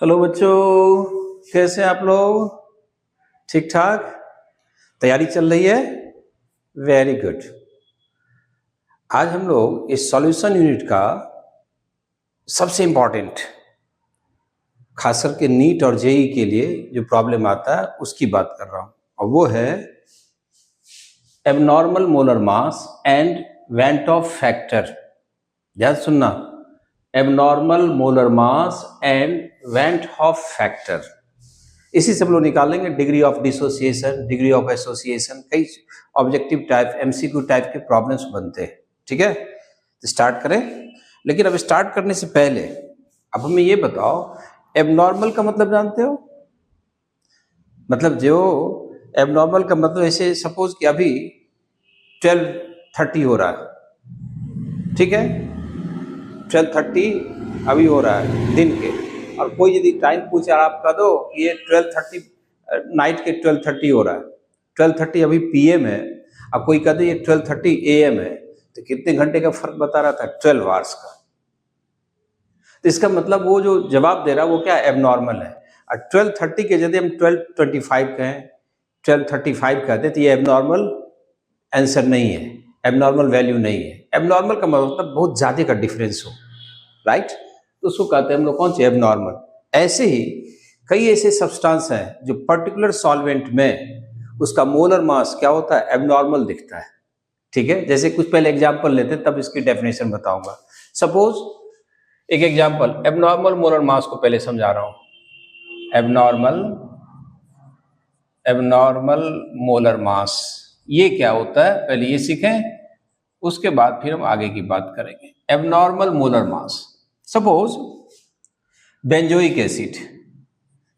Hello बच्चों, कैसे हैं आप लोग? ठीक ठाक? तैयारी चल रही है? Very good. आज हम लोग इस सॉल्यूशन यूनिट का सबसे इम्पॉर्टेंट, खास करके नीट और जेई के लिए जो प्रॉब्लम आता है उसकी बात कर रहा हूं, और वो है abnormal molar mass and went Hoff factor. ध्यान सुनना, abnormal molar mass and went Hoff factor. इसी से हम लोग निकालेंगे degree of dissociation, degree of association, कई ऑब्जेक्टिव टाइप, एमसीक्यू टाइप के प्रॉब्लम्स बनते हैं। ठीक है, तो स्टार्ट करें। लेकिन अब स्टार्ट करने से पहले अब हमें ये बताओ, एबनॉर्मल का मतलब जानते हो? मतलब जो एबनॉर्मल का मतलब, ऐसे सपोज कि अभी 12:30 हो रहा है, ठीक है, 12:30 अभी हो रहा है दिन के, और कोई यदि टाइम पूछे और आप कह दो कि ये 12:30 नाइट के 12:30 हो रहा है, 12:30 अभी पीएम है, और कोई कह दे ये 12:30 एएम है, तो कितने घंटे का फर्क बता रहा था? 12 आवर्स का। तो इसका मतलब वो जो जवाब दे रहा है वो क्या, एबनॉर्मल है। और 12:30 के यदि हम 12:25 कहें, 12:35 कहते तो ये एबनॉर्मल आंसर नहीं है, एबनॉर्मल वैल्यू नहीं है। एबनॉर्मल का मतलब बहुत ज़्यादा का डिफरेंस हो, राइट? तो उसको कहते हैं हम लोग कौन से, एबनॉर्मल। ऐसे ही कई ऐसे सब्सटेंस हैं जो पर्टिकुलर सॉल्वेंट में उसका मोलर मास क्या होता है, एबनॉर्मल दिखता है। ठीक है, जैसे कुछ पहले एग्जांपल लेते हैं तब इसकी डेफिनेशन बताऊंगा। सपोज एक एग्जांपल, एबनॉर्मल मोलर मास को पहले समझा रहा हूं। एबनॉर्मल मोलर मास ये क्या होता है, पहले ये सीखें, उसके बाद फिर हम आगे की बात करेंगे। Abnormal molar mass, suppose benzoic acid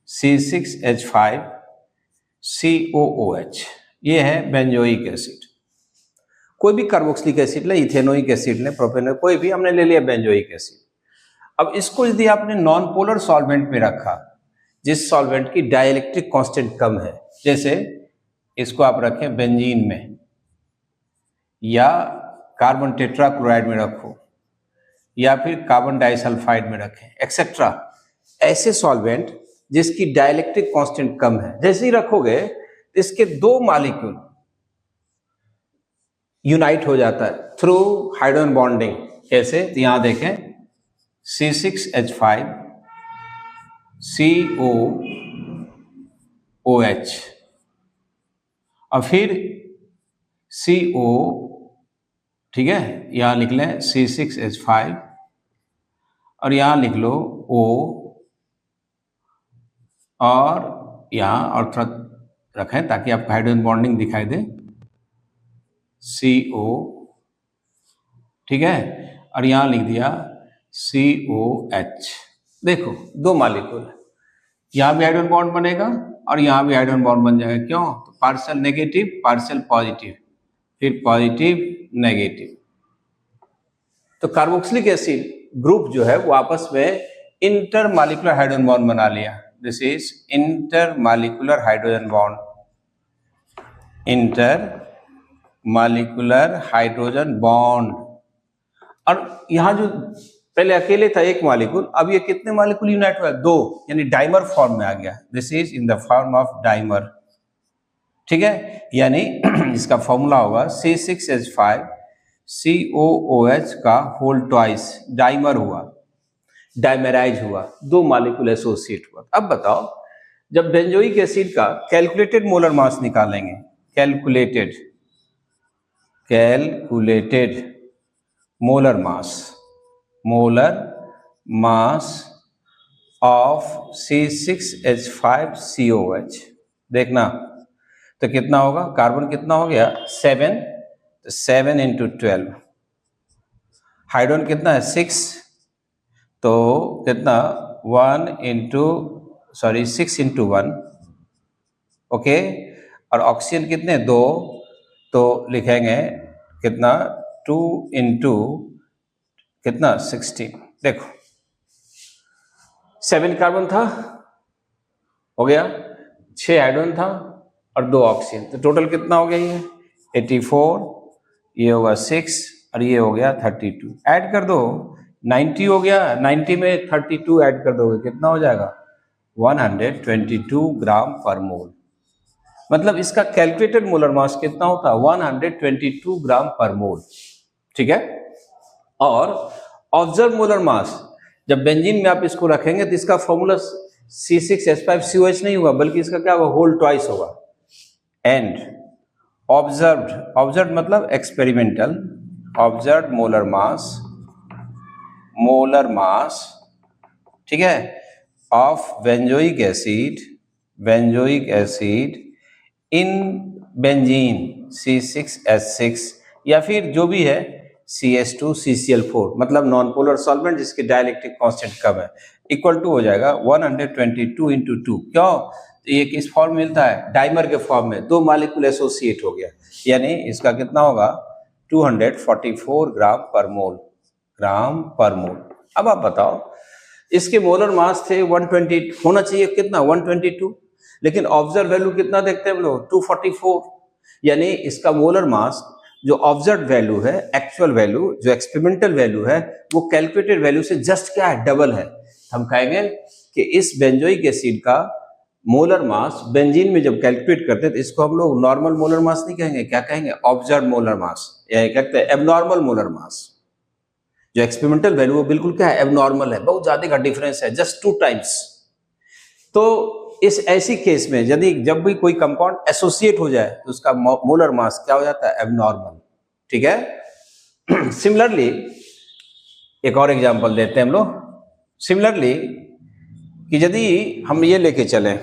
C6H5COOH, ये है बेंजोइक एसिड। कोई भी कार्बोक्सिलिक एसिड ले, इथेनोइक एसिड ले, प्रोपेनोइक, कोई भी, हमने ले लिया बेंजोइक एसिड। अब इसको यदि आपने नॉन पोलर सॉल्वेंट में रखा, जिस सॉल्वेंट की डाइलेक्ट्रिक कांस्टेंट कम है, जैसे इसको आप रखें बेंजीन में, या कार्बन टेट्राक्लोराइड में रखो, या फिर कार्बन डाइसल्फाइड में रखें, एक्सेट्रा, ऐसे सॉल्वेंट जिसकी डाइलेक्ट्रिक कांस्टेंट कम है, जैसे ही रखोगे इसके दो मॉलिक्यूल यूनाइट हो जाता है थ्रू हाइड्रोजन बॉन्डिंग। कैसे? तो यहां देखें, C6H5COOH, और फिर CO, ठीक है, यहां लिख लें C6H5, और यहां लिख लो O, और यहां और थोड़ा रखें ताकि आपको हाइड्रोजन बॉन्डिंग दिखाई दे, CO, ठीक है, और यहां लिख दिया COH। देखो दो मॉलिक्यूल, यहां भी हाइड्रोजन बॉन्ड बनेगा और यहां भी हाइड्रोजन बॉन्ड बन जाएगा। क्यों? तो पार्शियल नेगेटिव पार्शियल पॉजिटिव, फिर पॉजिटिव नेगेटिव। तो कार्बोक्सिलिक एसिड ग्रुप जो है वो आपस में इंटरमॉलिक्यूलर हाइड्रोजन बॉन्ड बना लिया। This is intermolecular hydrogen bond, intermolecular hydrogen bond. और यहां जो पहले अकेले था एक मॉलिक्यूल, अब ये कितने मॉलिक्यूल यूनाइट हुआ? दो, यानी डाइमर फॉर्म में आ गया। This is in the form of dimer, ठीक है, यानी इसका फॉर्मूला होगा C6H5COOH का होल ट्वाइस, डाइमर हुआ, डाइमेराइज हुआ, दो मॉलिक्यूल एसोसिएट हुआ। अब बताओ, जब बेंजोइक एसिड का कैलकुलेटेड मोलर मास निकालेंगे, calculated molar mass of C6H5COH, देखना तो कितना होगा, कार्बन कितना हो गया 7, तो 7 × 12, हाइड्रोजन कितना है 6, तो कितना 6 × 1, ओके, और ऑक्सीजन कितने 2, तो लिखेंगे कितना 2 × कितना 16। देखो 7 कार्बन था, हो गया, 6 हाइड्रोजन था और 2 ऑक्सीजन, तो टोटल कितना हो गया ये 84, ये होगा 6 और ये हो गया 32। ऐड कर दो, 90 हो गया, 90 में 32 ऐड कर दोगे कितना हो जाएगा 122 ग्राम पर मोल। मतलब इसका कैलकुलेटेड मोलर मास कितना होता है? 122 ग्राम पर मोल। ठीक है। और ऑब्जर्व मोलर मास, जब बेंजीन में आप इसको रखेंगे तो इसका फॉर्मूला C6H5COH नहीं होगा, बल्कि इसका क्या होगा? होल ट्वाइस होगा। एंड ऑब्जर्व्ड मतलब एक्सपेरिमेंटल, ऑब्जर्व्ड मोलर मास, ठीक है, of benzoic acid in benzene C6H6 या फिर जो भी है CH2CCl4, मतलब नॉन पोलर सॉल्वेंट जिसके डाइलेक्ट्रिक कांस्टेंट कम है, इक्वल टू हो जाएगा 122 इंटू 2। क्यों? तो ये किस फॉर्म मिलता है? डाइमर के फॉर्म में, 2 मॉलिक्यूल एसोसिएट हो गया, यानी इसका कितना होगा? 244 ग्राम पर मोल। अब आप बताओ, इसके मोलर मास थे 120, होना चाहिए कितना? 122, लेकिन ऑब्जर्व वैल्यू कितना देखते हैं हम लोग? 244। यानी इसका मोलर मास जो ऑब्जर्व वैल्यू है, एक्चुअल वैल्यू जो एक्सपेरिमेंटल वैल्यू है, वो कैलकुलेटेड वैल्यू से जस्ट क्या है? डबल है। हम कहेंगे कि इस बेंजोइक एसिड का मोलर मास बेंजीन में जब कैलकुलेट करते हैं तो इसको हम लोग नॉर्मल मोलर मास नहीं कहेंगे, क्या कहेंगे? ऑब्जर्व मोलर मास, या कहते हैं एबनॉर्मल मोलर मास। जो एक्सपेरिमेंटल वैल्यू वो बिल्कुल क्या है? एबनॉर्मल है, बहुत ज्यादा का डिफरेंस है, जस्ट 2 टाइम्स। तो इस ऐसी केस में यदि जब भी कोई कंपाउंड एसोसिएट हो जाए तो उसका मोलर मास क्या हो जाता है? एबनॉर्मल। ठीक है। सिमिलरली एक और एग्जांपल देते हैं हम लोग। सिमिलरली कि यदि हम ये लेके चलें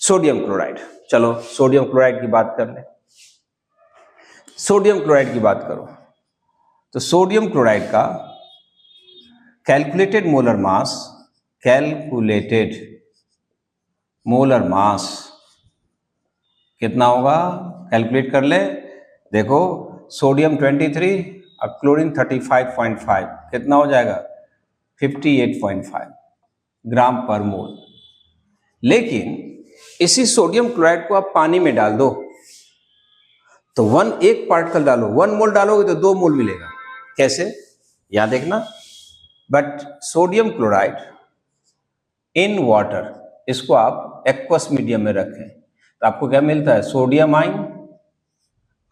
सोडियम क्लोराइड, चलो सोडियम क्लोराइड की बात कर लें। सोडियम क्लोराइड की बात करो तो सोडियम क्लोराइड का कैलकुलेटेड मोलर मास कितना होगा? कैलकुलेट कर ले। देखो, सोडियम 23 और क्लोरीन 35.5, कितना हो जाएगा? 58.5 ग्राम पर मोल। लेकिन इसी सोडियम क्लोराइड को आप पानी में डाल दो तो एक पार्टिकल डालो, 1 मोल डालोगे तो 2 मोल मिलेगा। कैसे? यहां देखना, but sodium chloride in water, इसको आप एक्वस मीडियम में रखें तो आपको क्या मिलता है? सोडियम आयन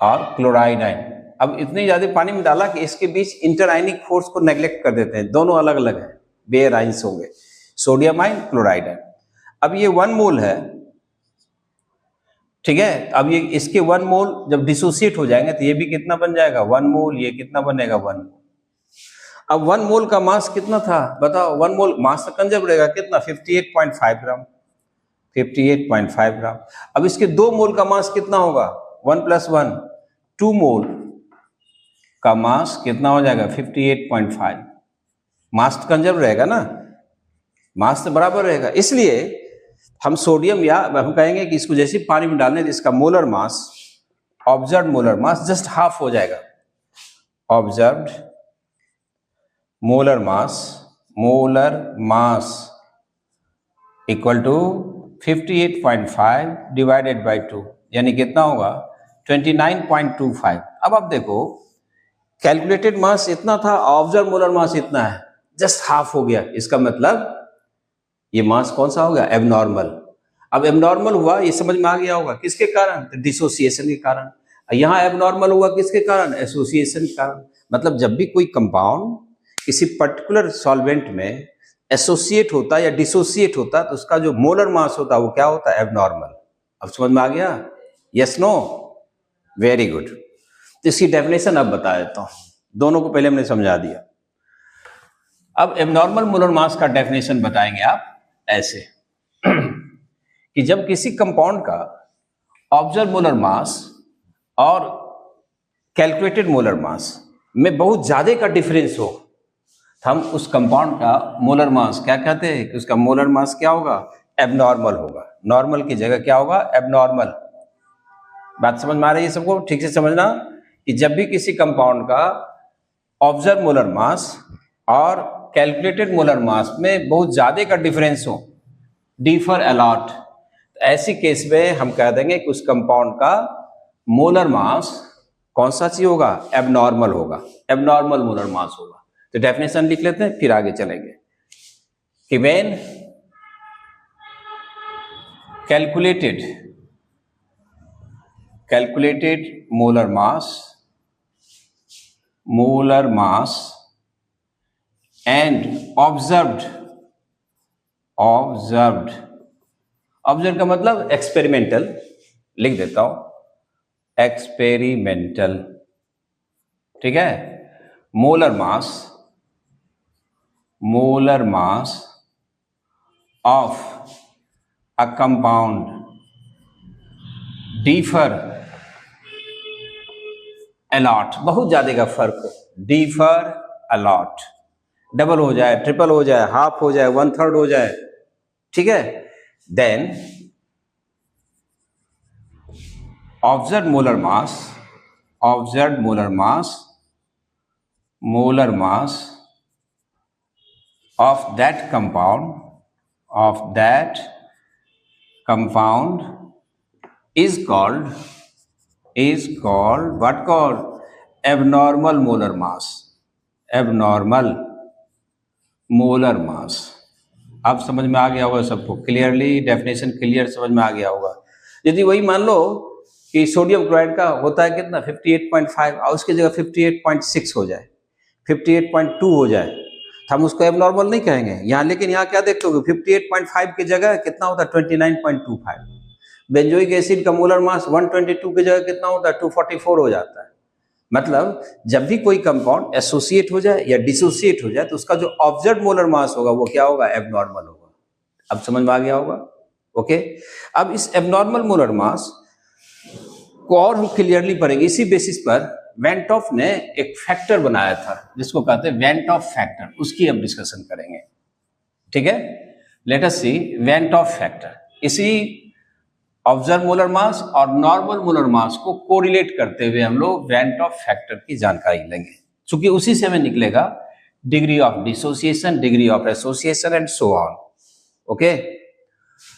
और क्लोराइड आयन। अब इतनी ज्यादा पानी में डाला कि इसके बीच इंटरआयनिक फोर्स को नेग्लेक्ट कर देते हैं, दोनों अलग अलग है, बेयर आयंस होंगे, सोडियम आयन, क्लोराइड आयन। अब ये 1 मोल है, ठीक है। अब ये इसके 1 मोल जब डिसोसिएट हो जाएंगे तो ये भी कितना बन जाएगा? 1 मोल। ये कितना बनेगा? 1 मोल। अब 1 मोल का मास कितना था बताओ? 1 मोल मास तो कंजर्व रहेगा, कितना? 58.5 ग्राम। 58.5 ग्राम। अब इसके 2 मोल का मास कितना होगा? 1 + 1 2 मोल का मास कितना हो जाएगा? 58.5। मास तो कंजर्व रहेगा ना, मास तो बराबर रहेगा। इसलिए हम सोडियम, या हम कहेंगे कि इसको जैसे पानी में डालने तो इसका molar mass, observed molar mass just half हो जाएगा। Observed molar mass equal to 58.5 divided by 2, यानी कितना होगा? 29.25। अब आप देखो, कैलकुलेटेड मास इतना था, ऑब्जर्व मोलर मास इतना है, जस्ट हाफ हो गया। इसका मतलब ये मास कौन सा होगा? एबनॉर्मल। अब एबनॉर्मल हुआ, ये समझ में आ गया होगा, किसके कारण? तो डिसोसिएशन के कारण। यहां एबनॉर्मल हुआ किसके कारण? एसोसिएशन के कारण। मतलब जब भी कोई कंपाउंड किसी पर्टिकुलर सॉल्वेंट में एसोसिएट होता है या डिसोसिएट होता है तो उसका जो मोलर मास होता है वो क्या होता है? एबनॉर्मल। अब समझ में आ गया? Yes, no? Very good. तो इसकी डेफिनेशन अब बता देता हूं, दोनों को पहले हमने समझा दिया। अब एबनॉर्मल मोलर मास का डेफिनेशन बताएंगे आप ऐसे कि जब किसी कंपाउंड का ऑब्जर्व मोलर मास और कैलकुलेटेड मोलर मास में बहुत ज्यादा का डिफरेंस हो, हम उस कंपाउंड का मोलर मास क्या कहते हैं? कि उसका मोलर मास क्या होगा? एबनॉर्मल होगा। नॉर्मल की जगह क्या होगा? एबनॉर्मल। बात समझ में आ रही है सबको? ठीक से समझना कि जब भी किसी कंपाउंड का ऑब्जर्व मोलर मास और कैलकुलेटेड मोलर मास में बहुत ज्यादा का डिफरेंस हो, डिफर अलॉट, ऐसी केस में हम कह देंगे कि उस कंपाउंड का मोलर मास कौन सा चीज होगा? एबनॉर्मल होगा। एबनॉर्मल मोलर मास होगा। तो डेफिनेशन लिख लेते हैं, फिर आगे चलेंगे कि when calculated molar mass and observed का मतलब एक्सपेरिमेंटल, लिख देता हूं एक्सपेरिमेंटल, ठीक है। Molar mass of a compound differ a lot, बहुत ज्यादा का फर्क, डिफर अलॉट, डबल हो जाए, ट्रिपल हो जाए, हाफ हो जाए, 1/3 हो जाए, ठीक है। Then observe molar mass of that compound is called what called abnormal molar mass। अब समझ में आ गया होगा सबको, क्लियरली डेफिनेशन क्लियर समझ में आ गया होगा। यदि वही मान लो कि सोडियम क्लोराइड का होता है कितना 58.5 और उसकी जगह 58.6 हो जाए, 58.2 हो जाए, हम उसको एबनॉर्मल नहीं कहेंगे यहाँ। लेकिन यहाँ क्या देखते हो 58.5 की जगह कितना होता है 29.25। बेंजोइक एसिड का मोलर मास 122 की जगह कितना होता है 244 हो जाता है। मतलब जब भी कोई कंपाउंड एसोसिएट हो जाए या डिसोसिएट हो जाए तो उसका जो ऑब्जर्व मोलर मास होगा वो क्या होगा, एबनॉर्मल होगा। अब समझ में आ गया होगा, ओके। अब इस एबनॉर्मल मोलर मास को और हम क्लियरली पढ़ेंगे। इसी बेसिस पर वेंट ऑफ ने एक फैक्टर बनाया था जिसको कहते हैं वेंट ऑफ फैक्टर, उसकी अब डिस्कशन करेंगे, ठीक है। Let us see van't Hoff factor. इसी ऑब्जर्व मोलर मास और नॉर्मल मोलर मास को कोरिलेट करते हुए हम लोग वेंट ऑफ फैक्टर की जानकारी लेंगे, क्योंकि उसी से हमें निकलेगा degree of dissociation, degree of association and so on, okay.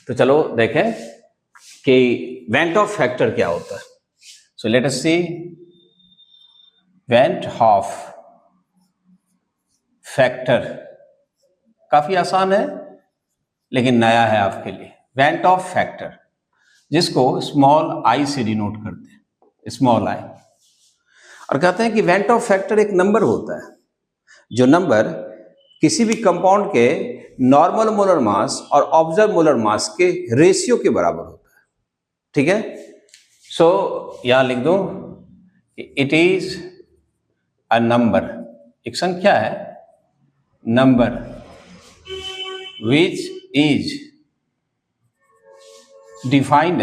तो चलो देखें कि वेंट ऑफ फैक्टर क्या होता है। So let us see van't Hoff factor, काफी आसान है लेकिन नया है आपके लिए। वेंट ऑफ फैक्टर जिसको स्मॉल आई से डिनोट करते हैं, स्मॉल आई, और कहते हैं कि वेंट ऑफ फैक्टर एक नंबर होता है जो नंबर किसी भी कंपाउंड के नॉर्मल मोलर मास और ऑब्जर्व मोलर मास के रेशियो के बराबर होता है, ठीक है। सो यहां लिख दो इट इज अ नंबर, एक संख्या है, number which is defined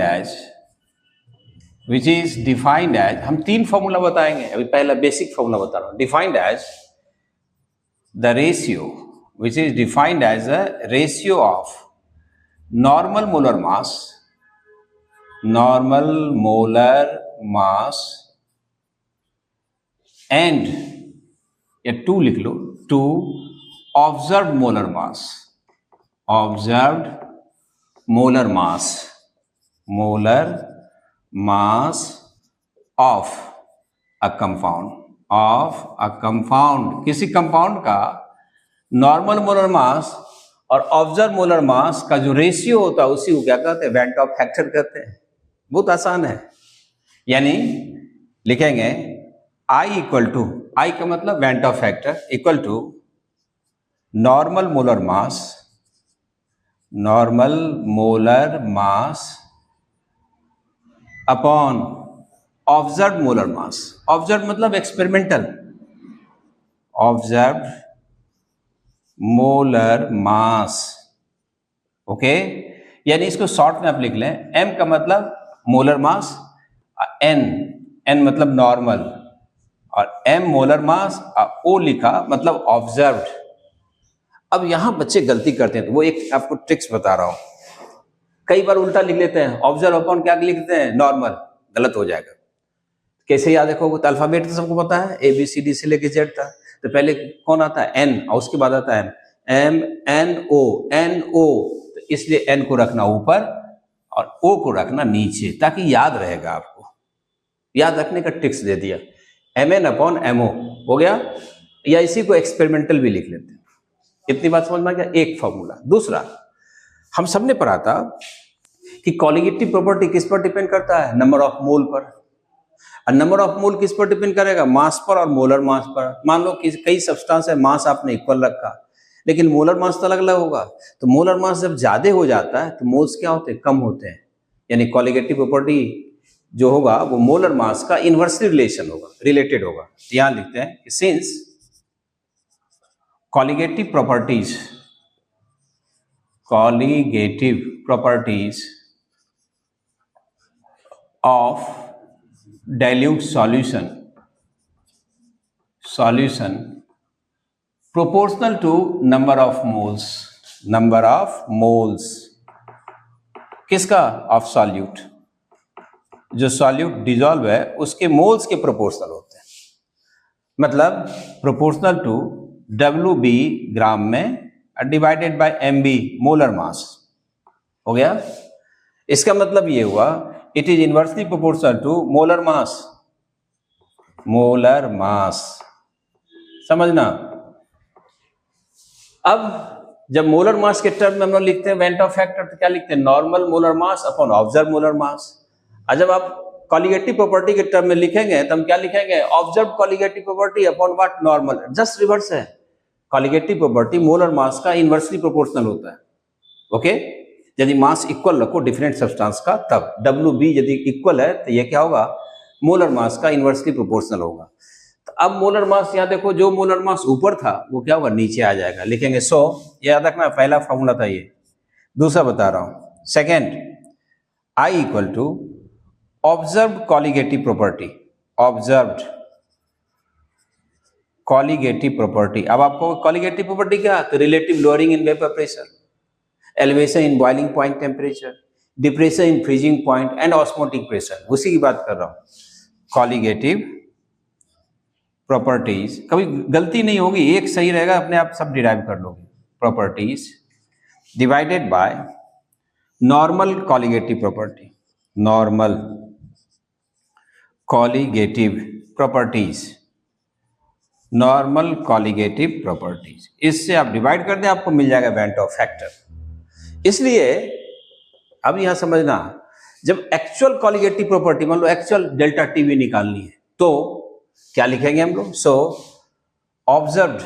as, हम 3 फॉर्मूला बताएंगे। अभी पहला बेसिक फॉर्मूला बता रहा हूं। Defined as the ratio, which is defined as a ratio of normal molar mass and, या 2 लिख लो, to observe molar mass of a compound, किसी कंपाउंड का नॉर्मल मोलर मास और ऑब्जर्व मोलर मास का जो रेशियो होता है उसी को क्या कहते हैं, वेंट ऑफ फैक्टर कहते हैं। बहुत आसान है, यानी लिखेंगे I इक्वल टू, आई का मतलब van't Hoff factor, equal to normal molar mass upon observe molar mass. Observe मतलब experimental, observe molar mass, okay. यानी इसको शॉर्ट में आप लिख लें, m का मतलब मोलर मास, n मतलब नॉर्मल, और m मोलर मास, o लिखा मतलब ऑब्जर्व्ड। अब यहां बच्चे गलती करते हैं, तो वो एक आपको ट्रिक्स बता रहा हूं। कई बार उल्टा लिख लेते हैं, ऑब्जर्व अपॉन क्या लिखते हैं, नॉर्मल, गलत हो जाएगा। कैसे याद रखोगे, तो अल्फाबेट तो सबको पता है, ABCD से लेके Z था, तो पहले कौन आता है, N, और उसके बाद आता है MNO, तो इसलिए N को रखना ऊपर और O को रखना नीचे, ताकि याद रहेगा आपको। याद रखने का ट्रिक्स दे दिया, MN/MO हो गया, या इसी को एक्सपेरिमेंटल भी लिख लेते हैं। इतनी बात समझ में आ गया, एक फॉर्मूला। दूसरा, हम सबने पढ़ा था कि कॉलीगेटिव प्रॉपर्टी किस पर डिपेंड करता है? नंबर ऑफ मोल पर। और नंबर ऑफ मोल किस पर डिपेंड करेगा? मास पर और मोलर मास पर। मान लो कि कई सब्सटेंस है, मास आपने इक्वल रखा, लेकिन मोलर मास तो अलग अलग होगा। तो मोलर मास जब ज्यादा हो जाता है तो मोल्स क्या होते हैं? कम होते हैं। यानी कॉलीगेटिव प्रॉपर्टी जो होगा वो मोलर मास का इनवर्सली रिलेशन होगा, रिलेटेड होगा। यहां लिखते हैं कि since colligative properties of dilute solution proportional to number of moles किसका? Of solute. जो सॉल्यूट डिजॉल्व है उसके मोल्स के प्रोपोर्शनल होते हैं, मतलब प्रोपोर्शनल टू WB ग्राम में divided by MB molar mass. हो गया? इसका मतलब ये हुआ it is inversely proportional to molar mass. समझना। अब जब मोलर मास के टर्म में हम लोग लिखते हैं वेंट ऑफ फैक्टर, तो क्या लिखते हैं? Normal molar mass upon observe molar mass. और जब आप कॉलीगेटिव प्रॉपर्टी के टर्म में लिखेंगे तो हम क्या लिखेंगे? Observe colligative property upon what? Normal. Just reverse है। कॉलीगेटिव प्रॉपर्टी मोलर मास का इनवर्सली प्रोपोर्शनल होता है। ओके? यदि मास इक्वल रखो डिफरेंट सब्सटेंस का, तब WB यदि इक्वल है तो ये क्या होगा? मोलर मास का इनवर्सली प्रोपोर्शनल होगा। तो अब मोलर मास यहां देखो, जो मोलर मास ऊपर था वो क्या होगा? नीचे आ जाएगा। लिखेंगे 100। याद रखना, पहला फॉर्मूला था ये। दूसरा बता रहा हूं, second, I equal to observed colligative property. Observed colligative property. अब आपको कॉलीगेटिव प्रॉपर्टी क्या? तो relative lowering in vapour pressure, elevation in boiling point temperature, depression in freezing point and osmotic pressure. उसी की बात कर रहा हूं। कॉलीगेटिव प्रॉपर्टीज, कभी गलती नहीं होगी, एक सही रहेगा, अपने आप सब डिराइव कर लोगे। Properties divided by normal colligative property. Normal colligative properties, normal colligative properties, इससे आप डिवाइड कर दें, आपको मिल जाएगा वेंट ऑफ फैक्टर। इसलिए अब यहां समझना, जब एक्चुअल कॉलीगेटिव प्रॉपर्टी, मान लो एक्चुअल डेल्टा टीवी निकालनी है, तो क्या लिखेंगे हम लोग? सो ऑब्जर्व्ड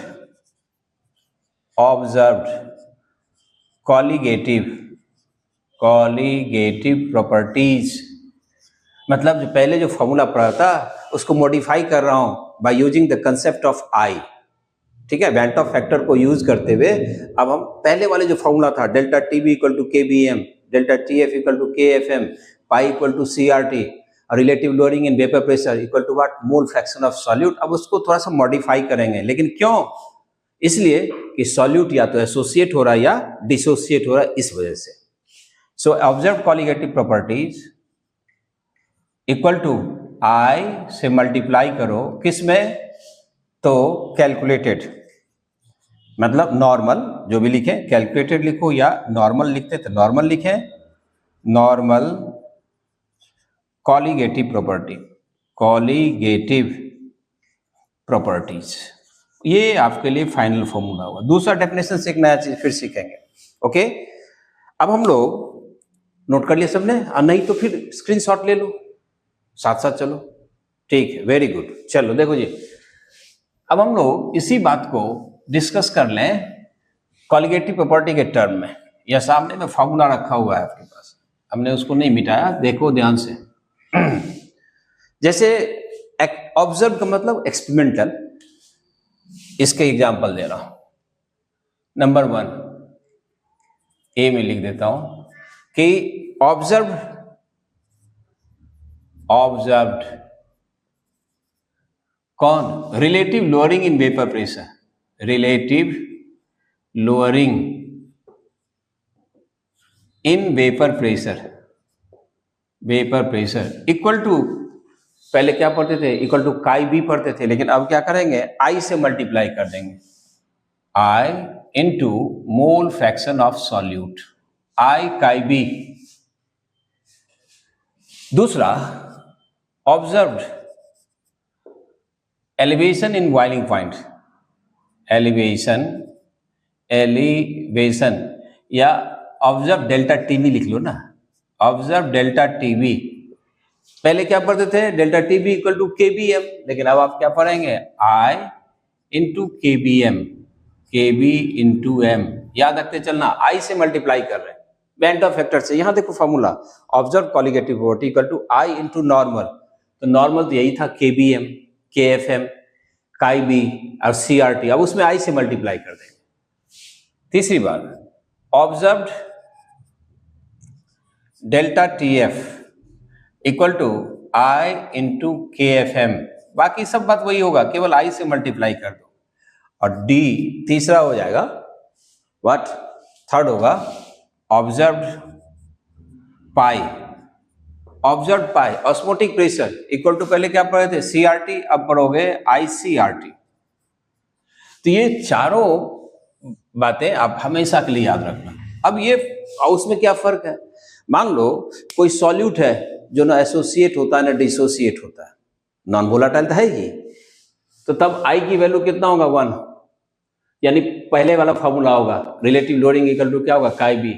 कॉलीगेटिव प्रॉपर्टीज, मतलब जो पहले जो फॉर्मूला पढ़ा था उसको मॉडिफाई कर रहा हूं by using the concept of I. ठीक है? वेंट ऑफ फैक्टर को यूज करते हुए अब हम पहले वाले जो फॉर्मूला था delta TB equal to KBM, delta TF equal to KFM, pi equal to CRT, और relative lowering in vapour pressure equal to what? Mole fraction of solute. अब उसको थोड़ा सा मॉडिफाई करेंगे, लेकिन क्यों? इसलिए कि सॉल्यूट या तो एसोसिएट हो रहा है या डिसोसिएट हो रहा है, इस वजह से। So observe colligative properties equal to I से मल्टीप्लाई करो, किस में? तो कैलकुलेटेड, मतलब नॉर्मल, जो भी लिखें कैलकुलेटेड लिखो या नॉर्मल लिखते तो नॉर्मल लिखें। नॉर्मल कॉलीगेटिव प्रॉपर्टीज, ये आपके लिए फाइनल फॉर्मूला होगा। दूसरा डेफिनेशन से एक नया चीज फिर सीखेंगे। ओके? अब हम लोग नोट कर लिया सबने? नहीं तो फिर स्क्रीनशॉट ले लो, साथ साथ चलो। ठीक है, वेरी गुड। चलो देखो जी, अब हम लोग इसी बात को डिस्कस कर लें कॉलीगेटिव प्रॉपर्टी के टर्म में। या सामने में फॉर्मूला रखा हुआ है आपके पास, हमने उसको नहीं मिटाया, देखो ध्यान से। जैसे ऑब्जर्व का मतलब एक्सपेरिमेंटल, इसके एग्जांपल दे रहा हूं। नंबर 1 ए में लिख देता हूं कि ऑब्जर्व्ड कौन? Relative lowering in vapour pressure, relative lowering in vapour pressure equal to, पहले क्या पढ़ते थे? इक्वल टू काई बी पढ़ते थे, लेकिन अब क्या करेंगे? आई से मल्टीप्लाई कर देंगे। I into mole fraction of solute, I chi B. दूसरा, observed elevation in boiling point, elevation या ऑब्जर्व डेल्टा टीवी लिख लो ना, ऑब्जर्व डेल्टा टीबी। पहले क्या पढ़ते थे, delta TB equal to KBM, लेकिन अब आप क्या पढ़ेंगे, I into KBM, KB into M. याद रखते चलना, आई से मल्टीप्लाई कर रहे हैं बैंड ऑफ फैक्टर से। यहां देखो formula, observe colligative property equal to I into normal, तो नॉर्मल तो यही था केबीएम, केएफएम, काई बी और सीआरटी। अब उसमें आई से मल्टीप्लाई कर देंगे। तीसरी बात, observed delta TF equal to I into K F M. बाकी सब बात वही होगा, केवल आई से मल्टीप्लाई कर दो। और डी तीसरा हो जाएगा, व्हाट, थर्ड होगा observed pi, observed pi osmotic pressure equal to, पहले क्या पढ़े थे, सीआरटी, अब पढ़ोगे आईसीआरटी। तो ये चारों बातें आप हमेशा के लिए याद रखना। अब ये उसमें क्या फर्क है, मान लो कोई सॉल्यूट है जो ना एसोसिएट होता है ना डिसोसिएट होता है, नॉन वोलाटाइल तो है ही, तो तब आई की वैल्यू कितना होगा, 1, यानी पहले वाला फॉर्मूला होगा, रिलेटिव लोडिंग इक्वल टू क्या होगा, काई B,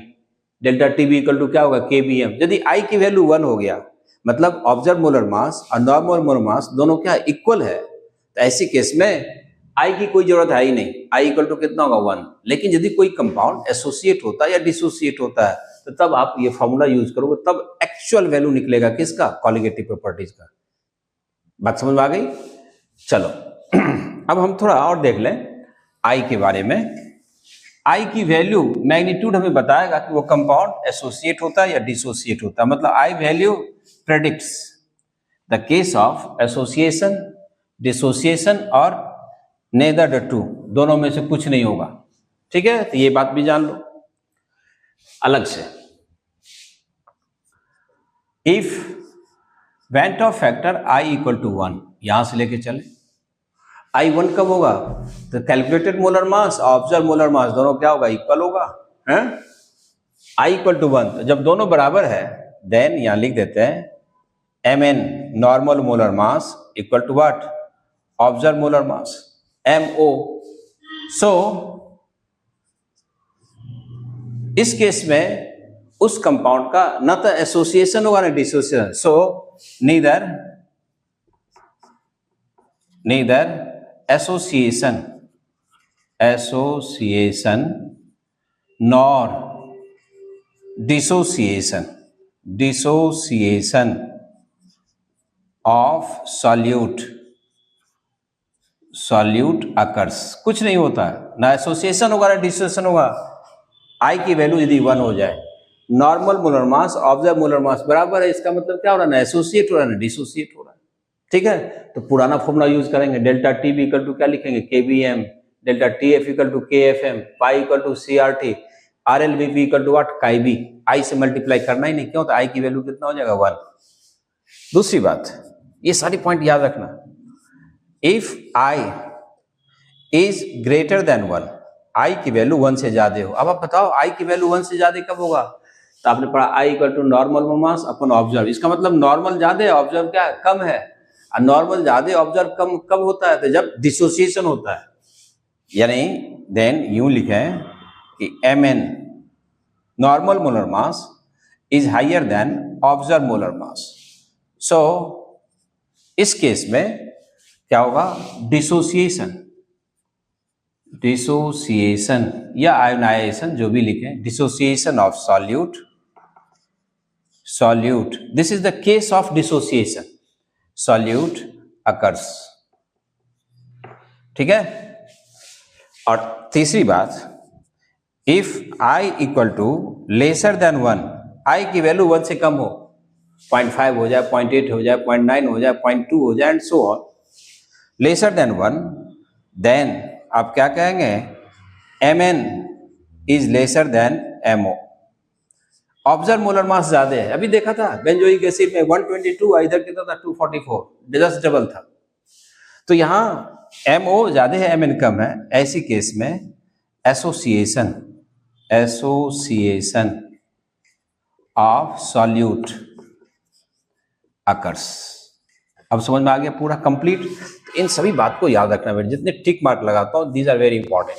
delta TB equal to क्या होगा, केबीएम। यदि आई की वैल्यू 1 हो गया, मतलब ऑब्जर्व मोलर मास और नॉर्मल मोलर मास दोनों क्या इक्वल है, तो ऐसी केस में आई की कोई जरूरत है ही नहीं, आई इक्वल टू कितना होगा, 1। लेकिन यदि कोई कंपाउंड एसोसिएट होता है या डिसोसिएट होता है, तो तब आप ये फॉर्मूला यूज करोगे, तब एक्चुअल वैल्यू निकलेगा किसका, कॉलिगेटिव प्रॉपर्टीज का। बात समझ में आ गई? चलो अब हम थोड़ा और देख लें आई के बारे में। आई की वैल्यू मैग्नीट्यूड हमें बताएगा कि वो कंपाउंड एसोसिएट होता है या डिसोसिएट होता है। मतलब I value predicts the case of association, dissociation और नेदर द टू, दोनों में से कुछ नहीं होगा। ठीक है, तो ये बात भी जान लो अलग से। If van't Hoff factor I equal to 1, यहां से लेके चले, आई 1 कब होगा, तो calculated molar mass, observe molar मास दोनों क्या होगा, इक्वल होगा, हैं, आई इक्वल टू 1। जब दोनों बराबर है, देन यहां लिख देते हैं M N normal molar mass equal to what, observe molar mass, MO। सो इस केस में उस कंपाउंड का न तो एसोसिएशन होगा ना dissociation, so neither association nor dissociation of solute occurs. कुछ नहीं होता है, ना एसोसिएशन होगा ना डिसोसिएशन होगा। आई की वैल्यू यदि 1 हो जाए, normal molar mass observe molar मास बराबर है, इसका मतलब क्या हो रहा है, ना एसोसिएट हो रहा है ना डिसोसिएट हो रहा है। ठीक है, तो पुराना फॉर्मूला यूज करेंगे, डेल्टा टी इक्वल टू क्या लिखेंगे, KBM, delta TF equal to KFM, pi equal to CRT, RLBP equal to what, chi B. I से मल्टीप्लाई करना ही नहीं, क्यों, तो आई की वैल्यू कितना हो जाएगा, 1। दूसरी बात, ये सारी पॉइंट याद रखना, if I is greater than 1, I की वैल्यू 1 से ज्यादा हो। अब आप बताओ आई की वैल्यू 1 से ज्यादा कब होगा, तो आपने पढ़ा I equal to normal mass upon observe. इसका मतलब नॉर्मल ज्यादा है, ऑब्जर्व क्या कम है, और नॉर्मल ज्यादा ऑब्जर्व कम कब होता है, तो जब डिसोसिएशन होता है। यानी देन यूं लिखें कि mn normal molar mass is higher than observe molar mass. So इस केस में क्या होगा, डिसोसिएशन या आयोनाइजेशन, जो भी लिखें, dissociation of solute, this is the case of dissociation, solute occurs. ठीक है, और तीसरी बात, if I equal to lesser than 1, I की वैल्यू 1 से कम हो, 0.5 हो जाए, 0.8 हो जाए, 0.9 हो जाए, 0.2 हो जाए, and so on, lesser than 1, then आप क्या कहेंगे, mn is lesser than mo। Observe molar mass ज्यादा है, अभी देखा था बेंजोइक एसिड में 122, इधर कितना था 244, जस्ट डबल था। तो यहां mo ज्यादा है, mn कम है, ऐसी केस में एसोसिएशन ऑफ सॉल्यूट अकर्स। अब समझ में आ गया पूरा कंप्लीट। इन सभी बात को याद रखना बेटा, जितने टिक मार्क लगाता हूं, दीज आर वेरी इंपॉर्टेंट।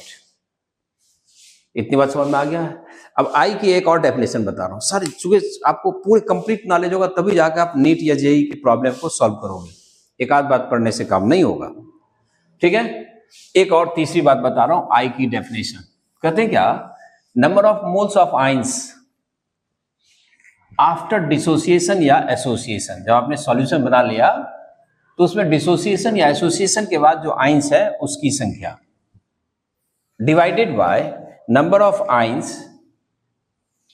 इतनी बात समझ में आ गया है। अब आई की एक और डेफिनेशन बता रहा हूँ सर, चूंकि आपको पूरे कंप्लीट नॉलेज होगा तभी जाकर आप नीट या जेईई की प्रॉब्लम को सॉल्व करोगे, एक आध बात पढ़ने से काम नहीं होगा, ठीक है। एक और तीसरी बात बता रहा हूं, आई की डेफिनेशन कहते हैं क्या, number of moles of ions after dissociation या एसोसिएशन। जब आपने सॉल्यूशन बना लिया तो उसमें डिसोसिएशन या एसोसिएशन के बाद जो आइंस है उसकी संख्या divided by number of ions,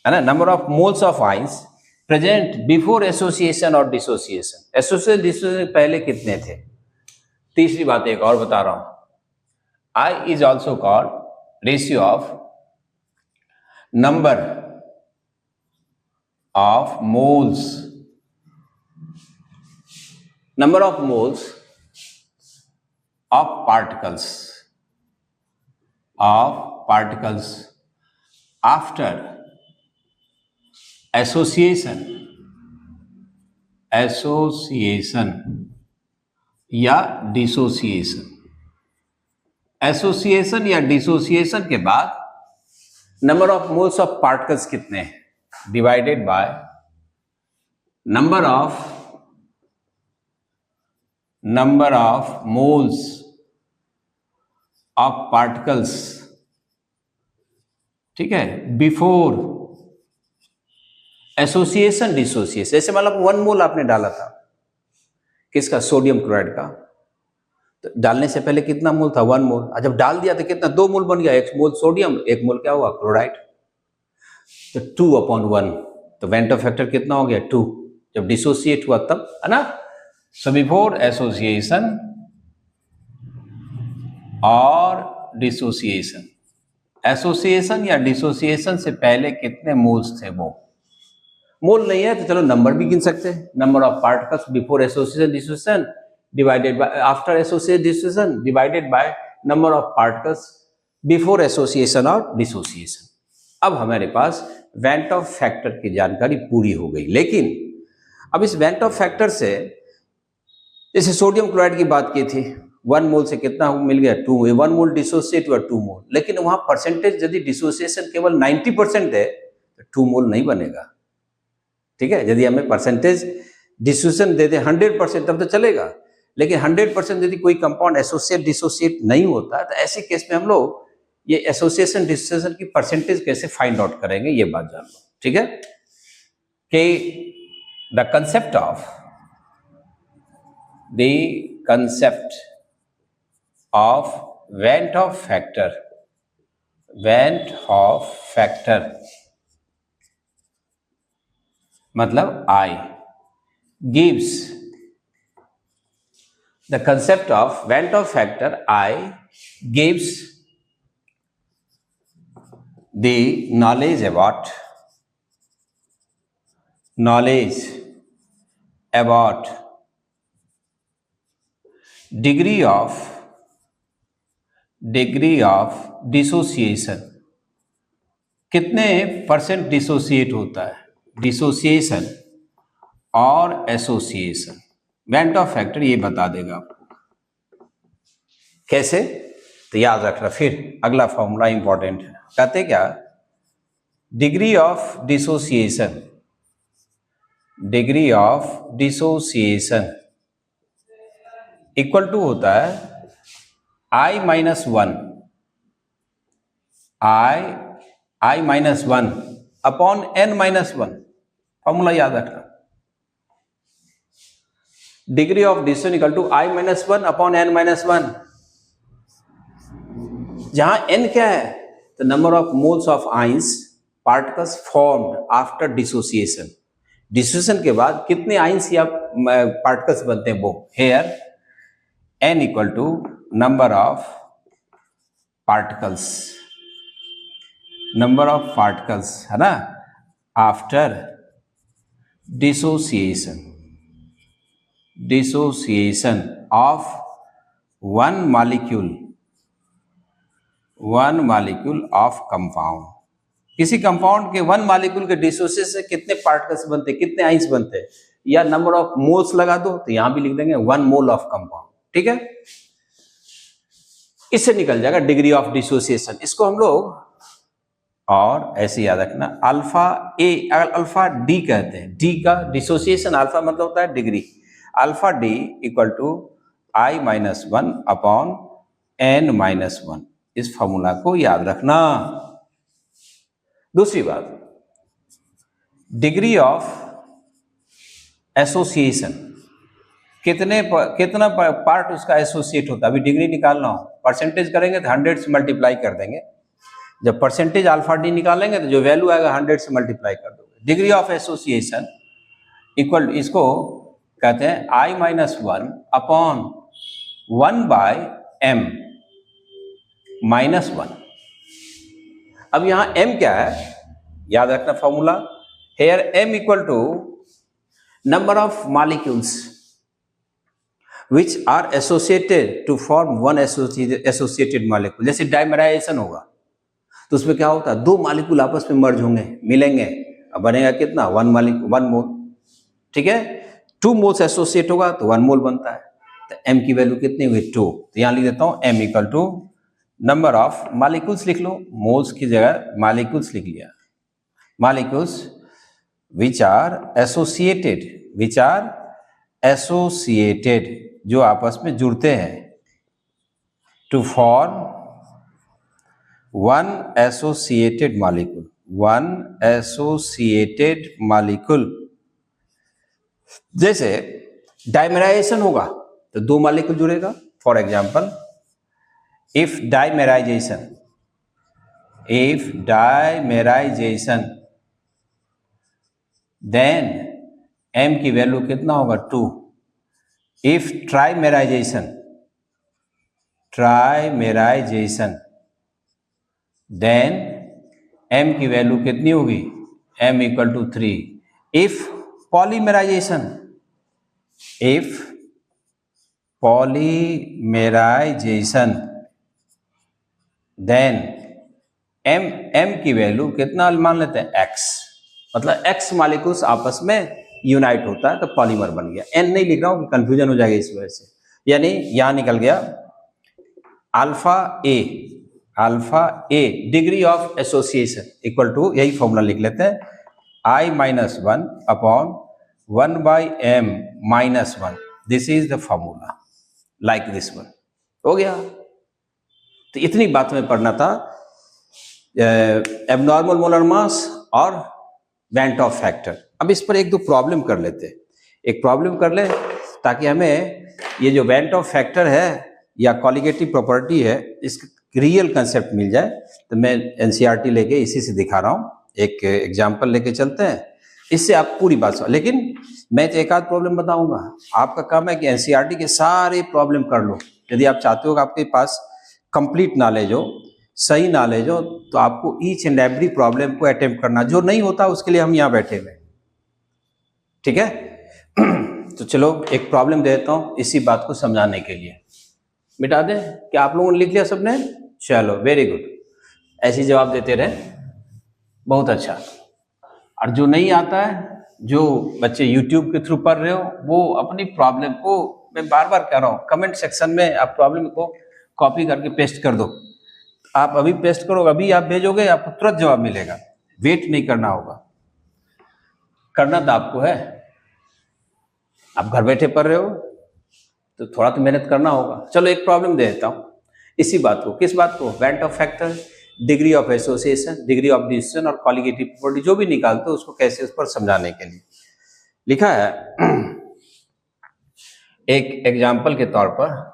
है ना, number of moles of ions present before association और डिसोसिएशन। एसोसिएशन डिसोसिएशन पहले कितने थे। तीसरी बात एक और बता रहा हूं, I is also called ratio of number of moles of particles after association या dissociation। एसोसिएशन या डिसोसिएशन के बाद number of moles of particles कितने हैं divided by number of moles of particles, ठीक है, बिफोर एसोसिएशन डिसोसिएशन। जैसे मतलब 1 मोल आपने डाला था किसका, सोडियम क्लोराइड का, तो डालने से पहले कितना मोल था, 1 मोल। जब डाल दिया तो कितना, 2 मोल बन गया, 1 मोल सोडियम 1 मोल क्या हुआ, क्लोराइड, तो 2/1, तो वेंटो फैक्टर कितना हो गया, 2। जब डिसोसिएट हुआ तब, है ना। सो बिफोर एसोसिएशन और डिसोसिएशन, एसोसिएशन या डिसोसिएशन से पहले कितने मोल्स थे, वो मोल नहीं है तो चलो नंबर भी गिन सकते हैं, number of particles before association dissociation divided by after association dissociation divided by number of particles before association और dissociation। अब हमारे पास वेंट ऑफ फैक्टर की जानकारी पूरी हो गई, लेकिन अब इस वेंट ऑफ फैक्टर से, जैसे सोडियम क्लोराइड की बात की थी, 1 मोल से कितना मिल गया, 2, 1 मोल डिसोसिएट हुआ 2 मोल, लेकिन वहां परसेंटेज यदि डिसोसिएशन केवल 90% है तो 2 मोल नहीं बनेगा, ठीक है। यदि हमें परसेंटेज डिसोसिएशन दे दे 100% तब तो चलेगा, लेकिन 100% यदि कोई कंपाउंड एसोसिएट डिसोसिएट नहीं होता तो ऐसे केस में हम लोग ये एसोसिएशन डिसोसिएशन की परसेंटेज कैसे फाइंड आउट करेंगे, ये बात जान लो, ठीक है। कि the concept of went Hoff factor मतलब I gives the concept of Van't Hoff factor I gives the knowledge about degree of dissociation, कितने परसेंट डिसोसिएट होता है, डिसोसिएशन और एसोसिएशन। वेंट ऑफ फैक्टर ये बता देगा आपको कैसे, तो याद रखना। फिर अगला फॉर्मूला इंपॉर्टेंट है, कहते क्या, degree of dissociation equal to होता है I-1 अपॉन N-1। फॉर्मूला याद रखना, degree of dissociation equal to I-1 upon N-1। जहां N क्या है, तो number of moles of ions particles formed after dissociation. Dissociation के बाद कितने आइंस या पार्टिकल्स बनते हैं, वो here N equal to number of particles, है ना, after dissociation of one molecule of compound. किसी कंपाउंड के 1 मॉलिक्यूल के डिसोसिएशन से कितने पार्टिकल्स बनते हैं, कितने आइंस बनते हैं, या नंबर ऑफ मोल्स लगा दो तो यहां भी लिख देंगे 1 मोल ऑफ कंपाउंड, ठीक है। इससे निकल जाएगा डिग्री ऑफ डिसोसिएशन। इसको हम लोग और ऐसे याद रखना अल्फा ए, अल्फा डी कहते हैं, डी का डिसोसिएशन अल्फा मतलब होता है degree, alpha D equal to I minus one upon N minus one, इस फॉर्मूला को याद रखना। दूसरी बात, डिग्री ऑफ एसोसिएशन, कितना पार्ट उसका एसोसिएट होता है, अभी डिग्री निकालना हो, परसेंटेज करेंगे तो 100 से मल्टीप्लाई कर देंगे, जब परसेंटेज अल्फा डी निकालेंगे तो जो वैल्यू आएगा 100 से मल्टीप्लाई कर दोगे। डिग्री ऑफ एसोसिएशन इक्वल, इसको कहते हैं I minus one upon 1 by M minus one. अब यहां m क्या है, याद रखना formula, here m equal to number of molecules which are associated to form one associated molecule। जैसे डाइमेराइजेशन होगा तो उसमें क्या होता है, दो मॉलिक्यूल आपस में मर्ज होंगे, मिलेंगे, अब बनेगा कितना, 1 मोल, ठीक है। 2 मोल्स एसोसिएट होगा तो 1 मोल बनता है, तो m की वैल्यू कितनी हुई 2, तो यहां लिख देता हूं m equal to number of molecules, लिख लो, मोल्स की जगह मॉलिक्यूल्स लिख लिया, मॉलिक्यूल्स विच आर एसोसिएटेड, जो आपस में जुड़ते हैं, to form one associated molecule. जैसे डाइमेराइजेशन होगा तो दो मॉलिक्यूल जुड़ेगा, for example if dimerization then m की वैल्यू कितना होगा 2। इफ ट्राइमेराइजेशन देन m की वैल्यू कितनी होगी, m equal to 3। If polymerization then m की वैल्यू कितना मान लेते हैं x, मतलब x मॉलिक्यूल्स आपस में यूनाइट होता है तो पॉलीमर बन गया। n नहीं लिख रहा हूं कि कंफ्यूजन हो जाएगा इस वजह से, यानी यहां निकल गया alpha A degree of association equal to, यही फॉर्मूला लिख लेते हैं, i minus one upon 1 by m minus one, this is the formula, like this one. हो गया, तो इतनी बात में पढ़ना था, एबनॉर्मल मोलर मास और वेंट ऑफ फैक्टर। अब इस पर एक दो प्रॉब्लम कर लेते हैं, एक प्रॉब्लम कर ले ताकि हमें ये जो वेंट ऑफ फैक्टर है या कॉलिगेटिव प्रॉपर्टी है इसका रियल कंसेप्ट मिल जाए। तो मैं एनसीईआरटी लेके इसी से दिखा रहा हूँ, एक एग्जांपल लेके चलते हैं, इससे आप पूरी बात समझ। लेकिन मैं तो एक आध प्रॉब्लम बताऊंगा, आपका काम है कि एनसीईआरटी के सारे प्रॉब्लम कर लो। यदि आप चाहते हो कि आपके पास कंप्लीट नॉलेज हो, सही नॉलेज हो, तो आपको ईच एंड एवरी प्रॉब्लम को अटेम्प्ट करना, जो नहीं होता उसके लिए हम यहाँ बैठे हुए, ठीक है। तो चलो एक प्रॉब्लम दे देता हूँ इसी बात को समझाने के लिए। मिटा दें क्या आप लोगों ने लिख लिया सबने? चलो वेरी गुड, ऐसे जवाब देते रहे, बहुत अच्छा। और जो नहीं आता है, जो बच्चे YouTube के थ्रू पढ़ रहे हो, वो अपनी प्रॉब्लम को, मैं बार बार कह रहा हूँ, कमेंट सेक्शन में आप प्रॉब्लम को कॉपी करके पेस्ट कर दो। आप अभी पेस्ट करो, अभी आप भेजोगे, आपको तुरंत जवाब मिलेगा, वेट नहीं करना होगा। करना तो आपको है, आप घर बैठे पढ़ रहे हो तो थोड़ा तो मेहनत करना होगा। चलो एक प्रॉब्लम दे देता हूँ इसी बात को, किस बात को, went Hoff factor, degree of association, degree of decision और कॉलिगेटिव प्रॉपर्टी, जो भी निकालते हो उसको कैसे, उस पर समझाने के लिए लिखा है। एक एग्जाम्पल के तौर पर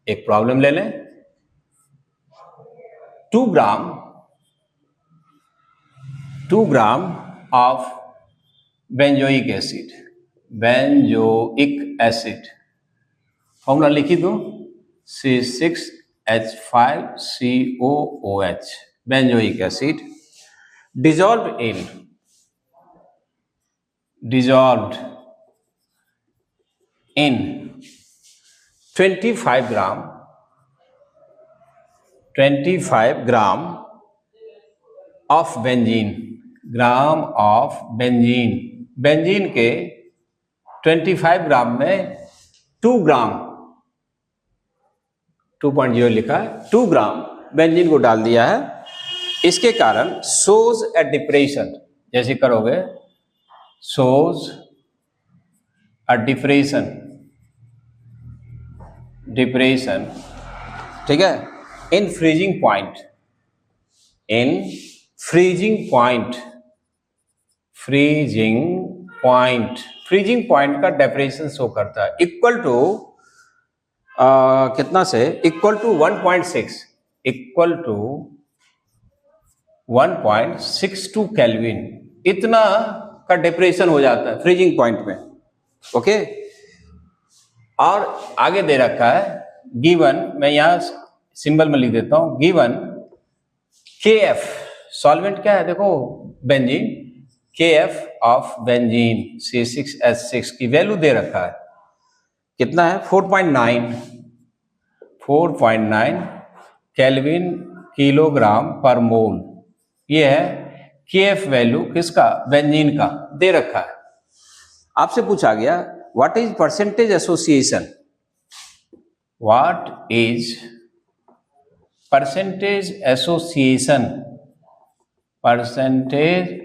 एक प्रॉब्लम ले लें। 2 gram of benzoic acid, formula लिखी दूं, C6H5COOH, benzoic acid, dissolved in 25 gram of benzene के 25 ग्राम में 2 ग्राम, 2.0 लिखा है, 2 ग्राम बेंजीन को डाल दिया है इसके कारण shows a depression, जैसे करोगे shows a depression, ठीक है, in freezing point, freezing point का डेप्रेशन शो करता है, इक्वल टू कितना से, equal to 1.6, equal to 1.62 kelvin, इतना का डिप्रेशन हो जाता है फ्रीजिंग पॉइंट में। ओके, और आगे दे रखा है गिवन, मैं यहां सिंबल में लिख देता हूं, गिवन KF, सॉल्वेंट क्या है देखो, benzene, KF of benzene C6H6 की वैल्यू दे रखा है, कितना है 4.9 केल्विन किलोग्राम पर मोल, ये है KF वैल्यू किसका, बेंजीन का दे रखा है। आपसे पूछा गया what is percentage association, what is percentage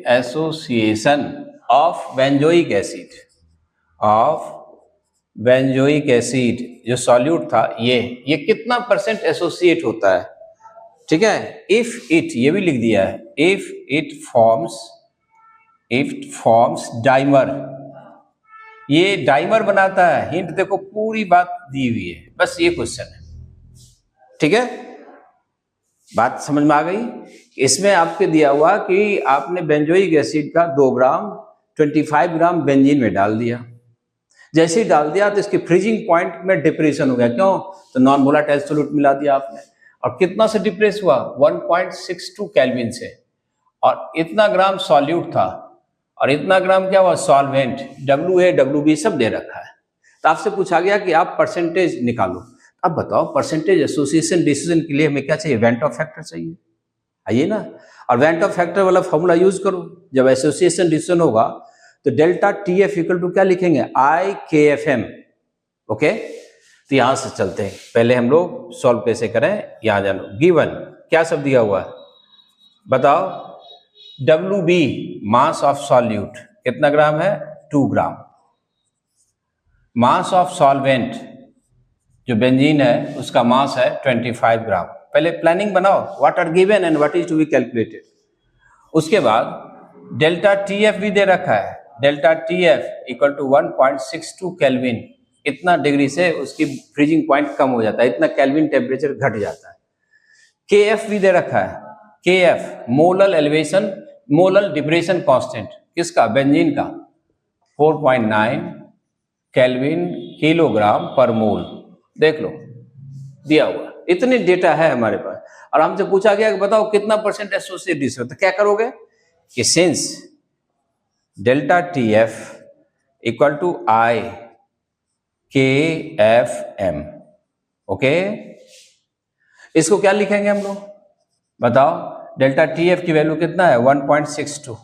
association of benzoic acid, जो सॉल्यूट था ये कितना परसेंट एसोसिएट होता है, ठीक है। इफ इट, ये भी लिख दिया है, इफ इट फॉर्म्स डाइमर, ये डाइमर बनाता है, हिंट देखो पूरी बात दी हुई है, बस ये क्वेश्चन है, ठीक है, बात समझ में आ गई। इसमें आपके दिया हुआ कि आपने बेंजोइक एसिड का 2 ग्राम 25 ग्राम बेंजीन में डाल दिया, जैसे ही डाल दिया तो इसके फ्रीजिंग पॉइंट में डिप्रेशन हो गया, क्यों, तो नॉन वोलेटाइल सॉल्यूट मिला दिया आपने, और कितना से डिप्रेस हुआ, 1.62 केल्विन से, और इतना ग्राम सॉल्यूट था, और इतना ग्राम क्या हुआ, सॉल्वेंट, WA WB सब दे रखा है। तो आपसे पूछा गया कि आप परसेंटेज निकालो। अब बताओ परसेंटेज एसोसिएशन डिसीजन के लिए हमें क्या चाहिए, वेंट ऑफ फैक्टर चाहिए, आइए ना, और वेंट ऑफ फैक्टर वाला फॉर्मूला यूज करो। जब एसोसिएशन डिसीजन होगा तो डेल्टा TF इक्वल टू क्या लिखेंगे, IKFM। ओके, तो यहां से चलते हैं, पहले हम लोग सॉल्व कैसे करें, यहां जानो। गिवन क्या सब दिया हुआ है बताओ, WB मास ऑफ सॉल्यूट कितना ग्राम है, 2 ग्राम, मास ऑफ सॉल्वेंट जो बेंजीन है उसका मास है 25 ग्राम। पहले प्लानिंग बनाओ, what are given and what is to be calculated. उसके बाद डेल्टा TF भी दे रखा है, delta TF equal to 1.62 kelvin, इतना डिग्री से उसकी फ्रीजिंग पॉइंट कम हो जाता है, इतना केल्विन टेम्परेचर घट जाता है। KF भी दे रखा है, KF molar elevation, molar depression constant किसका, बेंजीन का, 4.9 केल्विन किलोग्राम पर मोल, देख लो दिया हुआ, इतने डेटा है हमारे पास, और हमसे पूछा गया कि बताओ कितना परसेंट एसोसिएट डिस, तो क्या करोगे कि since delta TF equal to IKFM, okay, इसको क्या लिखेंगे हम लोग बताओ, डेल्टा TF की वैल्यू कितना है 1.62,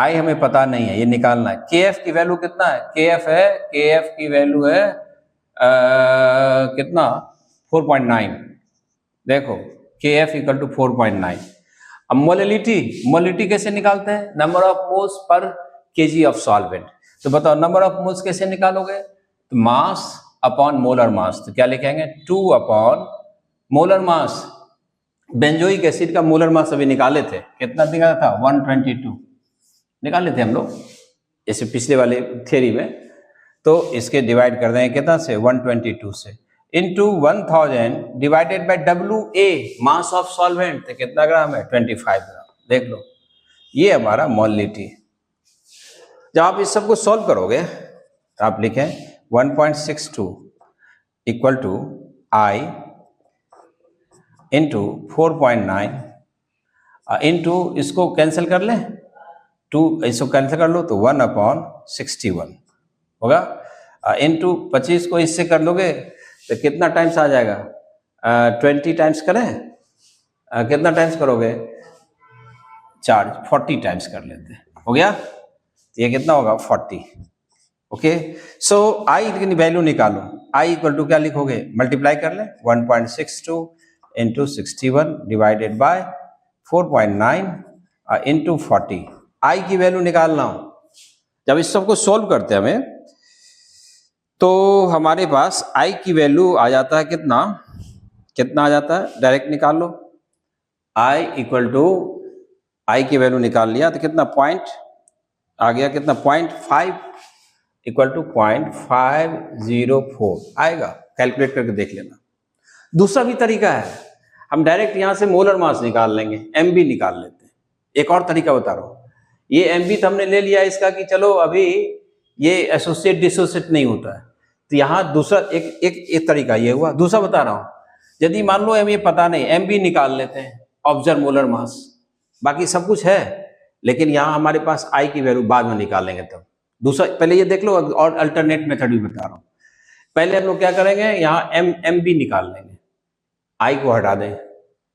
I हमें पता नहीं है, ये निकालना है। KF की वैल्यू कितना है, KF की वैल्यू है कितना 4.9, देखो KF इक्वल टू 4.9। अब मोलिटी कैसे निकालते हैं, number of moles per kg of solvent, तो बताओ नंबर ऑफ मोल्स कैसे निकालोगे, तो मास अपॉन मोलर मास, तो क्या लिखेंगे 2 upon molar mass. Benzoic acid का मोलर मास अभी निकाले थे, कितना निकाला था 122 निकाले थे हम लोग, जैसे पिछले वाले थ्योरी में, तो इसके डिवाइड कर देंगे कितना से 122 से, into 1000 divided bye WA mass of solvent, तो कितना ग्राम है 25 ग्राम, देख लो ये हमारा मोलिटी। जब आप इस सबको सॉल्व करोगे तो आप लिखें 1.62 equal to I into 4.9 into इसको कैंसिल कर लें, 2 इसको कैंसिल कर लो तो 1/61 होगा, इंटू 25 को इससे कर लोगे तो कितना टाइम्स आ जाएगा, 20 टाइम्स करें, कितना टाइम्स करोगे, 40 टाइम्स कर लेते हैं, हो गया, तो ये कितना होगा 40। ओके, सो I की वैल्यू निकालो, I इक्वल टू क्या लिखोगे, मल्टीप्लाई कर ले 1.62 इंटू 61 डिवाइडेड बाय 4.9 इंटू 40, आई की वैल्यू निकालना हो। जब इस सबको सोल्व करते हैं हमें तो हमारे पास आई की वैल्यू आ जाता है कितना आ जाता है, डायरेक्ट निकाल लो। आई इक्वल टू, आई की वैल्यू निकाल लिया तो कितना पॉइंट आ गया, कितना 0.5 इक्वल टू 0.504 आएगा। कैलकुलेट करके देख लेना। दूसरा भी तरीका है, हम डायरेक्ट यहां से मोलर मास निकाल लेंगे, एमबी निकाल लेते हैं। एक और तरीका बता रहा हूं, ये एमबी तो हमने ले लिया इसका कि चलो अभी ये एसोसिएट डिसोसिएट नहीं होता है, तो यहाँ दूसरा एक तरीका ये हुआ। दूसरा बता रहा हूं, यदि मान लो हमें ये पता नहीं, एमबी निकाल लेते हैं, ऑब्जर्व मोलर मास, बाकी सब कुछ है, लेकिन यहाँ हमारे पास आई की वैल्यू बाद में निकालेंगे। तब दूसरा, पहले ये देख लो, और अल्टरनेट मेथड भी बता रहा हूँ। पहले हम लोग क्या करेंगे, यहाँ एमबी निकाल लेंगे, आई को हटा दें,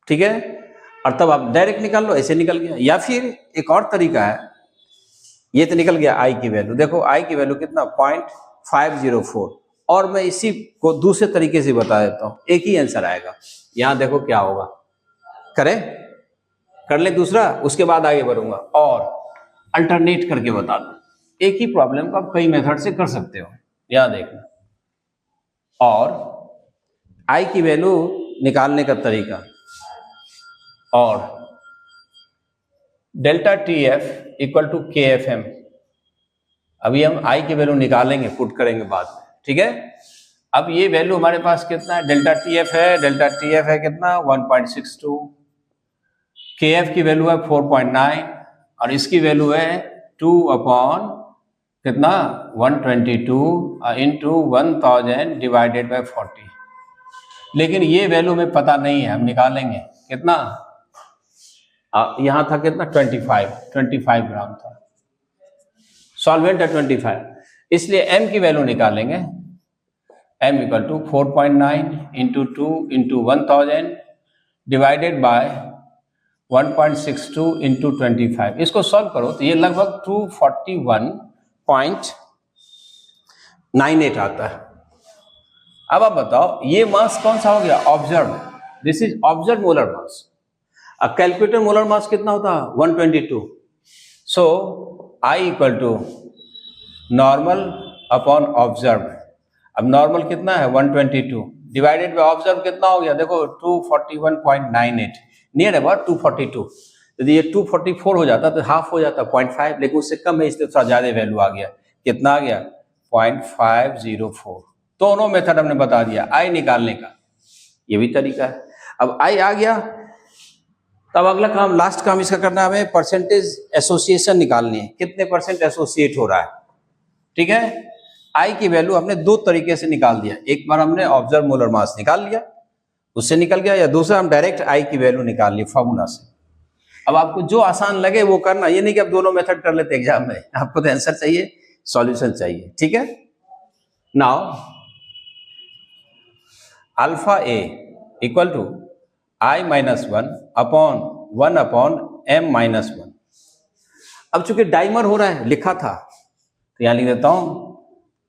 ठीक है, और तब आप डायरेक्ट निकाल लो, ऐसे निकल गया। या फिर एक और तरीका है, ये तो निकल गया आई की वैल्यू, देखो आई की वैल्यू कितना 0.504, और मैं इसी को दूसरे तरीके से बता देता हूँ, एक ही आंसर आएगा। यहाँ देखो क्या होगा, कर ले दूसरा, उसके बाद आगे बढ़ूंगा और अल्टरनेट करके बता दूं। एक ही प्रॉब्लम को आप कई मेथड से कर सकते हो, यहाँ देखना। और आई की वैल्यू निकालने का तरीका, और delta T F equal to K F M, अभी हम आई की वैल्यू निकालेंगे, पुट करेंगे बाद में, ठीक है। अब ये वैल्यू हमारे पास कितना है, डेल्टा टी एफ है, डेल्टा टी एफ है कितना 1.62, के एफ की वैल्यू है 4.9, और इसकी वैल्यू है 2 अपॉन कितना 122 इंटू 1000 डिवाइडेड बाय 40। लेकिन ये वैल्यू में पता नहीं है, हम निकालेंगे कितना, यहाँ था कितना 25 ग्राम था, सॉल्वेंट है 25, इसलिए एम की वैल्यू निकालेंगे। M equal to 4.9 into 2 into 1000 divided by 1.62 into 25। इसको सॉल्व करो तो ये लगभग 241.98 आता है। अब आप बताओ ये मास कौन सा हो गया, observe, this is observe molar mass. अब कैलकुलेटर मोलर मास कितना होता है 122, so I equal to normal upon observe. अब नॉर्मल कितना है 122 डिवाइडेड बाय ऑब्जर्व कितना हो गया, देखो 241.98, नियर अबाउट 242। यदि ये 244 हो जाता तो हाफ हो जाता 0.5, लेकिन उससे कम है, इसलिए थोड़ा ज्यादा वैल्यू आ गया। कितना आ गया 0.504। दोनों मेथड हमने बता दिया आई निकालने का, ये भी तरीका है। अब आई आ गया, तब अगला काम, लास्ट काम इसका करना है हमें, परसेंटेज एसोसिएशन निकालनी है, कितने परसेंट एसोसिएट हो रहा है, ठीक है। आई की वैल्यू हमने दो तरीके से निकाल दिया, एक बार हमने ऑब्जर्व मोलर मास निकाल लिया, उससे निकल गया, या दूसरा हम डायरेक्ट आई की वैल्यू निकाल ली फॉर्मूला से। अब आपको जो आसान लगे वो करना, ये नहीं कि आप दोनों मेथड कर लेते एग्जाम में, आपको तो आंसर चाहिए, सॉल्यूशन चाहिए, ठीक है। Now alpha A equal to I minus 1 upon M minus 1। अब चूंकि डाइमर हो रहा है, लिखा था तो यहां लिख देता हूं,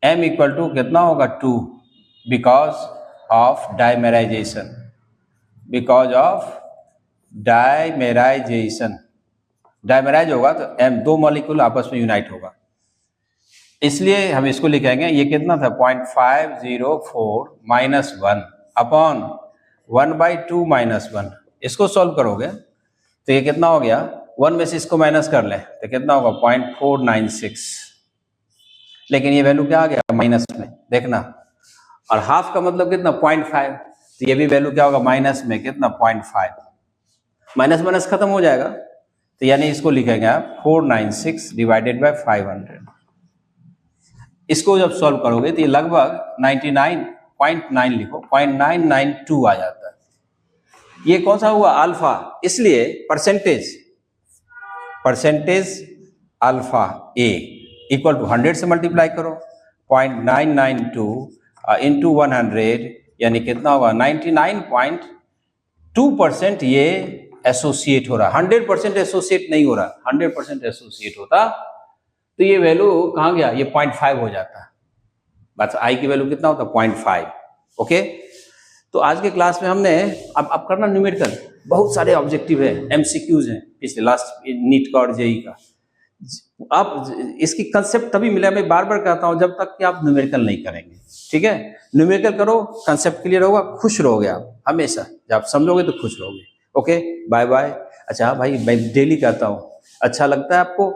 एम इक्वल टू कितना होगा 2 बिकॉज ऑफ डाइमेराइजेशन, डाइमेराइज होगा तो एम, दो मॉलिक्यूल आपस में यूनाइट होगा, इसलिए हम इसको लिखेंगे, ये कितना था 0.504 माइनस 1 अपॉन 1/2 माइनस 1। इसको सॉल्व करोगे तो ये कितना हो गया, 1 में से इसको माइनस कर ले तो कितना होगा 0.496, लेकिन ये वैल्यू क्या आ गया माइनस में, देखना, और हाफ का मतलब कितना 0.5, तो ये भी वैल्यू क्या होगा माइनस में कितना 0.5, माइनस माइनस खत्म हो जाएगा, तो यानी इसको लिखेंगे आप 496 डिवाइडेड बाय 500। इसको जब सॉल्व करोगे तो ये लगभग 99.9 लिखो, 0.992 आ जाता है। ये कौन सा हुआ अल्फा, इसलिए percentage alpha A equal to 100 से मल्टीप्लाई करो, 0.992 इंटू 100, यानी कितना होगा 99.2% ये एसोसिएट हो रहा, 100% एसोसिएट नहीं हो रहा, 100% एसोसिएट होता तो ये वैल्यू कहाँ गया, ये 0.5 हो जाता। बस आई की वैल्यू कितना होता 0.5, ओके। तो आज के क्लास में हमने अब करना न्यूमेरिकल, बहुत सारे ऑब्जेक्टिव है, एमसीक्यूज हैं पिछले लास्ट नीट का और जेई का। आप इसकी कंसेप्ट तभी मिला, मैं बार बार कहता हूं, जब तक कि आप न्यूमेरिकल नहीं करेंगे। ठीक है, न्यूमेरिकल करो, कंसेप्ट क्लियर होगा, खुश रहोगे आप हमेशा। जब आप समझोगे तो खुश रहोगे। Okay, bye bye. अच्छा भाई, मैं डेली कहता हूँ, अच्छा लगता है आपको,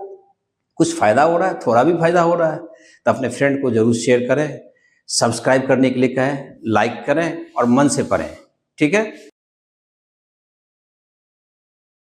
कुछ फायदा हो रहा है, थोड़ा भी फायदा हो रहा है तो अपने फ्रेंड को जरूर शेयर करें, सब्सक्राइब करने के लिए कहें, लाइक करें और मन से पढ़ें। ठीक है।